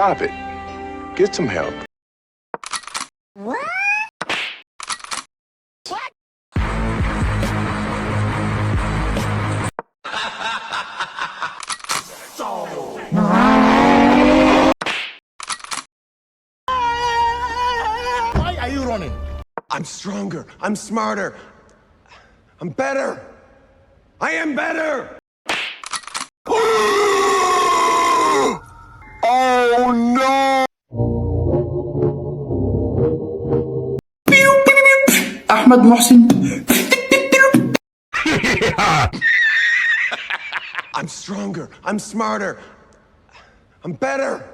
Stop it. Get some help. What? What? Why are you running? I'm stronger. I'm smarter. I'm better. I am better. Oh no! Ahmed Mohsin. I'm stronger. I'm smarter. I'm better.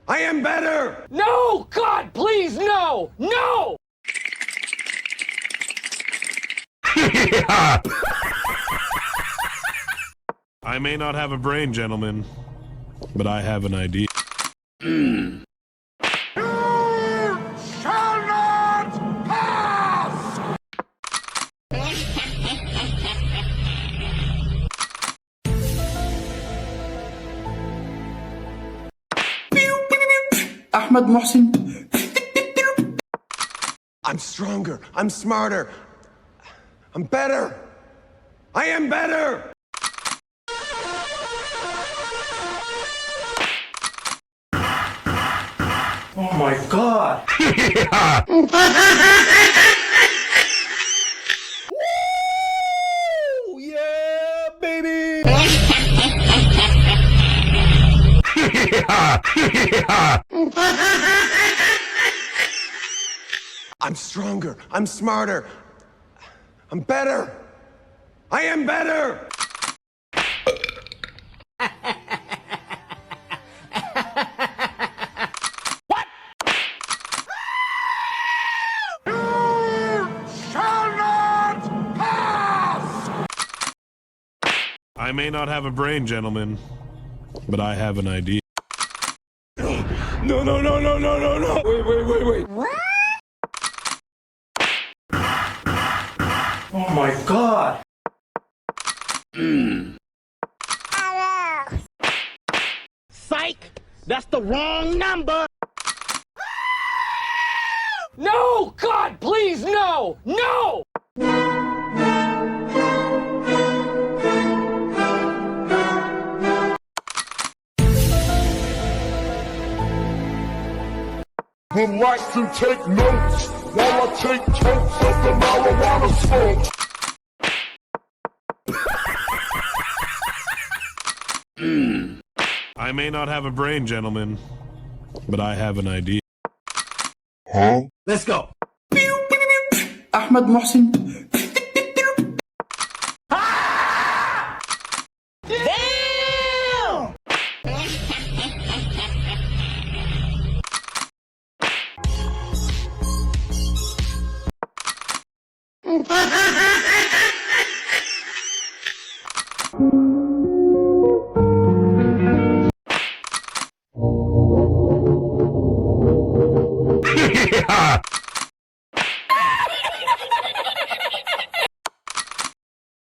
I am better. No! God, please, no! No! I may not have a brain, gentlemen, but I have an idea. You shall not pass! Ahmed Mohsin. I'm stronger. I'm smarter. I'm better. I am better. Oh my God. Woo! Yeah, baby. I'm stronger. I'm smarter. I'm better. I am better. What? You shall not pass! I may not have a brain, gentlemen, but I have an idea. No, no, no, no, no, no, no. Wait. What? Oh my God. Psych! That's the wrong number! No! God, please, no! No! Would like to take notes while I take totes of the marijuana smoke. I may not have a brain, gentlemen, but I have an idea. Huh? Let's go. Ahmed Mohsin. Damn!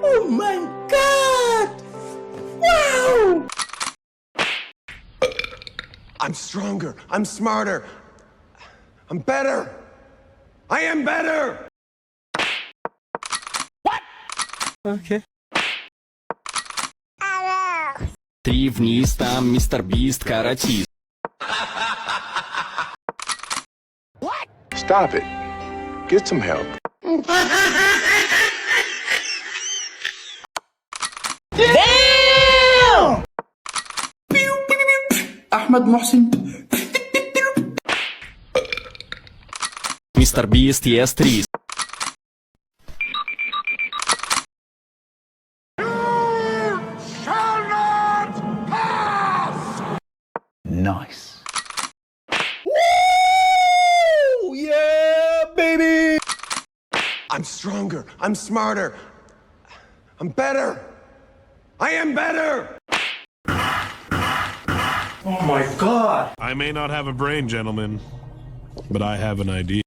Oh my God. Wow. I'm stronger. I'm smarter. I'm better. I am better. Okay. Три вниз, там мистер Бист каратист. Stop it. Get some help. Damn! Ahmed Mohsin. Мистер Бист ест рис. Shall not pass! Nice. Woo! Yeah, baby. I'm stronger. I'm smarter. I'm better. I am better. Oh my God. I may not have a brain, gentlemen, but I have an idea.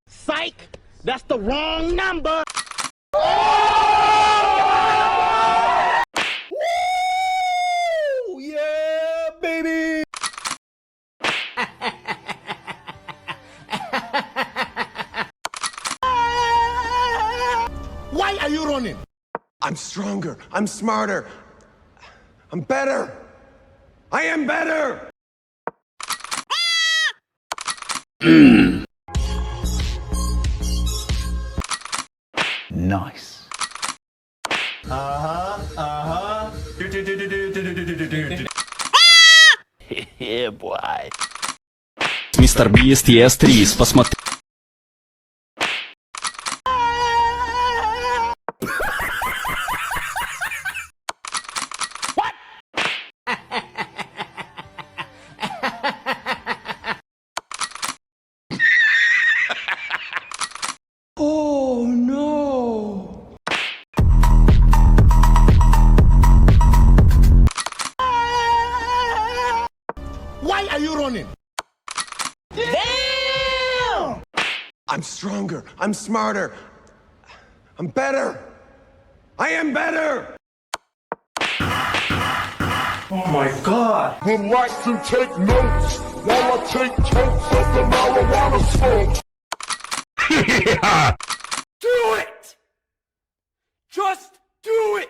Psych! That's the wrong number! Woo! running? I'm stronger. I'm smarter. I'm better. I am better. Nice. Yeah, boy. Мистер Бист, ЕС-3, посмотри. Oh no. Why are you running? I'm stronger. I'm smarter. I'm better. I am better. Oh my god. Relax and take notes while I take totes of the marijuana smoke. Do it! Just do it!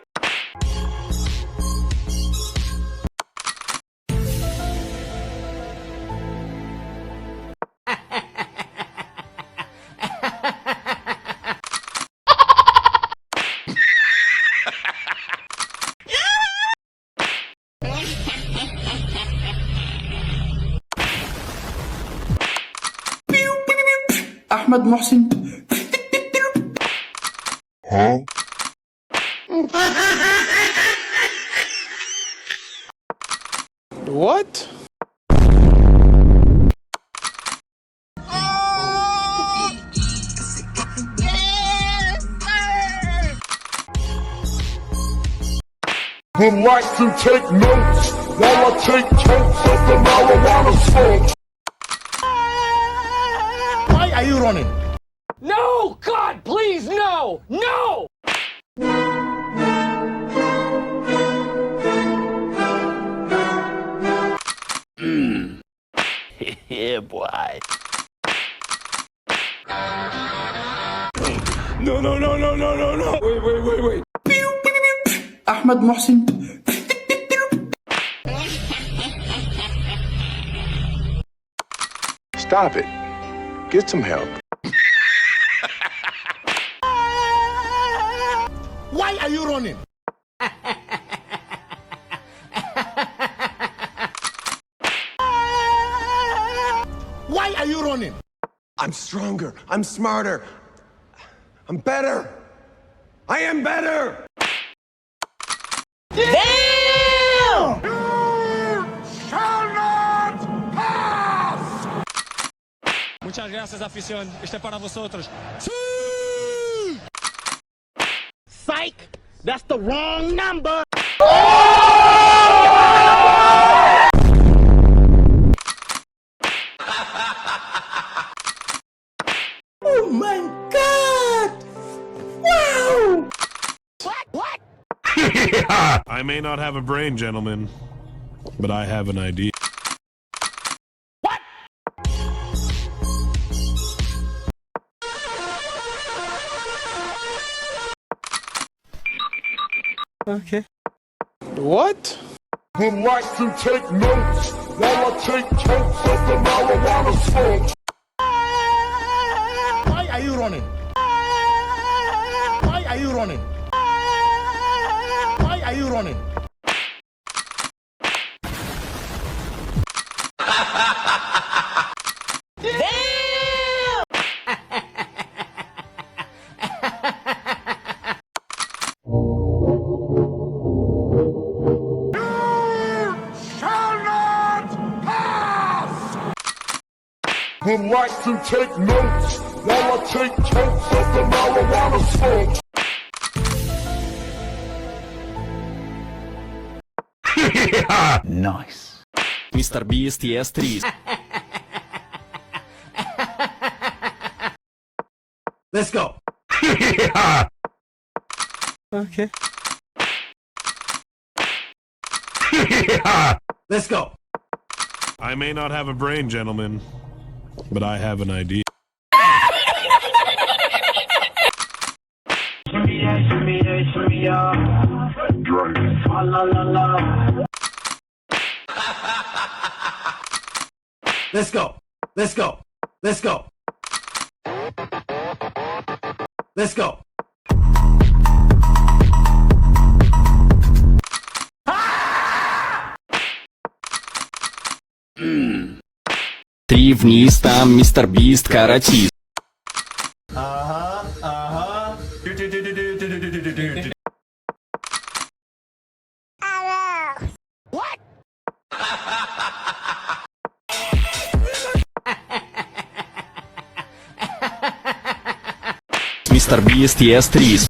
Ahmed Mohsin. Huh? What? Relax and take notes while I take totes of the marijuana smoke. Why are you running? No! God, please, no! No! Yeah, boy. No, no, no, no, no, no, no. Wait. Ahmed Mohsin. Stop it. Get some help. Why are you running? Why are you running? I'm stronger. I'm smarter. I'm better. I am better. Muchas gracias, afición. Este es para vosotros. Psych! That's the wrong number! Oh my god! Wow! What? I may not have a brain, gentlemen, but I have an idea. Okay. What? Relax and take notes while I take totes of the marijuana smoke. Why are you running? Why are you running? Why are you running? Relax and take notes while I take totes of the marijuana smoke. Nice. Мистер Бист, ЕС-3. Let's go. Okay. Let's go. I may not have a brain, gentlemen, but I have an idea. Shimmy Let's go. Let's go. Let's go. Let's go. Три вниз, там мистер Бист каратист. What? Мистер Бист ест рис.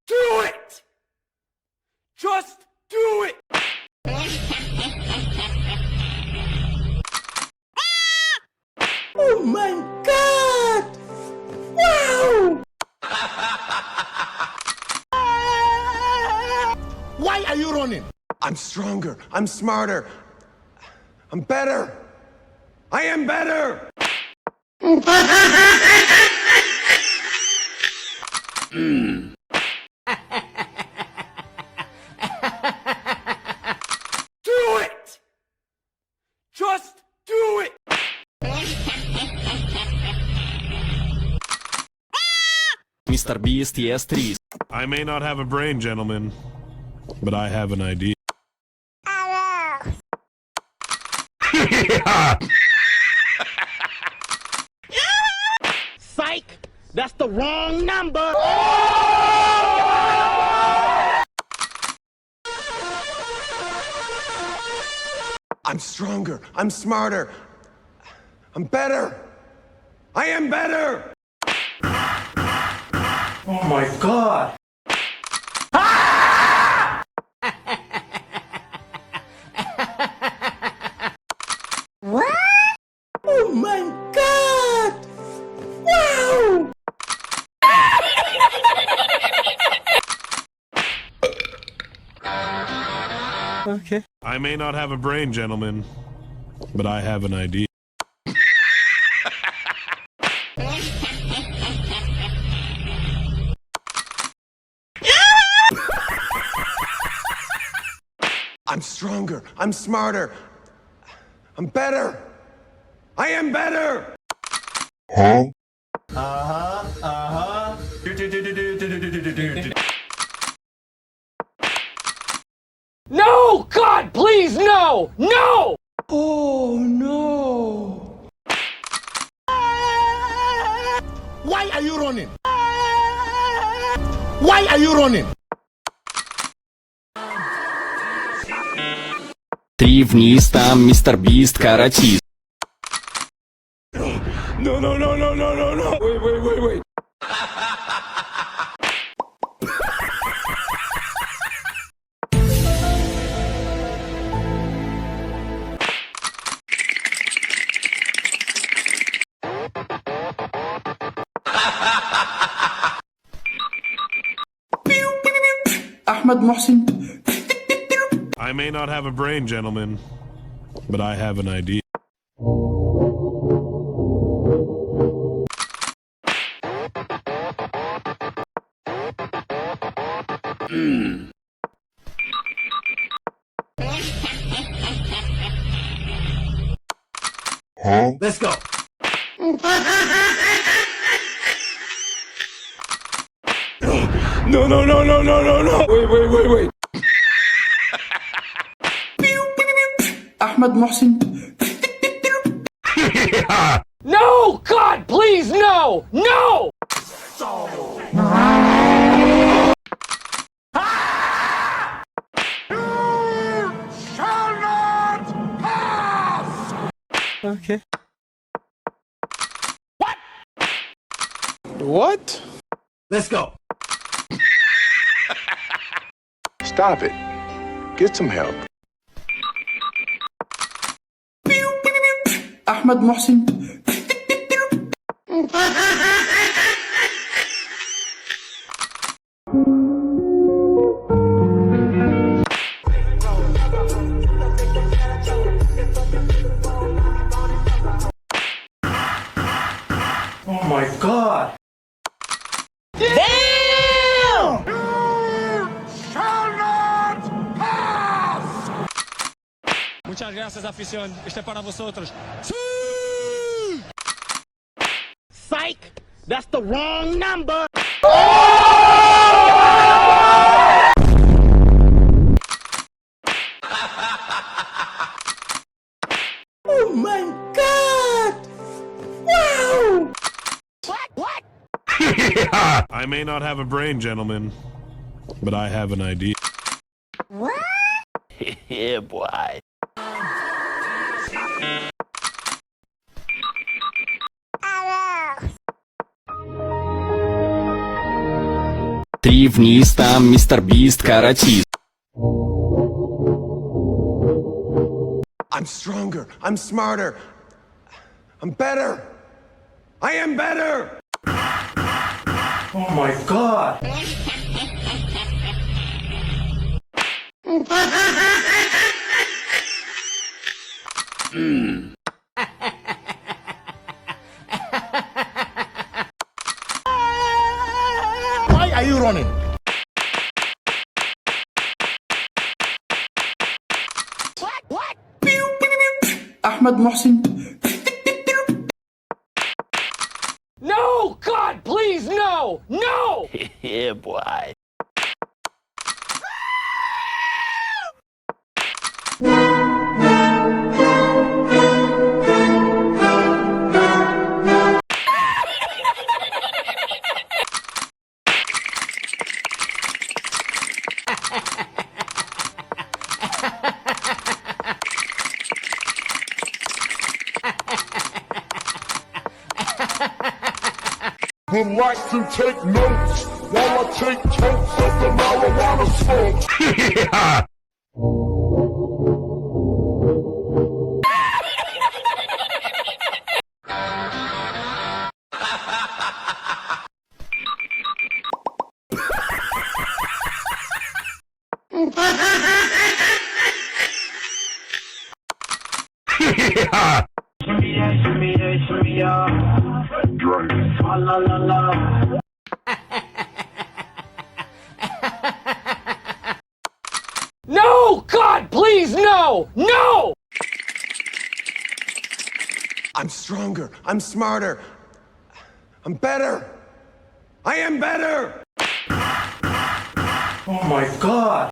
Do it! Just do it! Oh my god! Wow! Why are you running? I'm stronger. I'm smarter. I'm better. I am better. Do it! Just do it! Мистер Бист ест рис. I may not have a brain, gentlemen, but I have an idea. Psych! That's the wrong number! I'm stronger. I'm smarter. I'm better. I am better. Oh my god. Oh my god! Wow! Okay. I may not have a brain, gentlemen, but I have an idea. I'm stronger. I'm smarter. I'm better. I am better. No! God, please, no! No! Oh no! Why are you running? Why are you running? Три вниз, там мистер Бист каратист. No, no, no, no, no, no, no. Wait. Ahmed Mohsin. I may not have a brain, gentlemen, but I have an idea. Let's go. No, no, no, no, no, no, no. Wait. Ahmed Mohsin. No! God, please, no! No! Okay. What? Let's go. Stop it. Get some help. Ahmed Mohsin. Muchas gracias, afición. Este es para vosotros. Psych! That's the wrong number! Oh my god! Wow! What? I may not have a brain, gentlemen, but I have an idea. What? Yeah, boy. Три вниз, там мистер Бист каратист. I'm stronger. I'm smarter. I'm better. I am better. Oh my god. Why are you running? What? أحمد محسن. No! God, please, no! No! Yeah, boy. Would like to take notes while I take totes of the marijuana smoke. No! God, please, no! No! I'm stronger. I'm smarter. I'm better. I am better. Oh my god.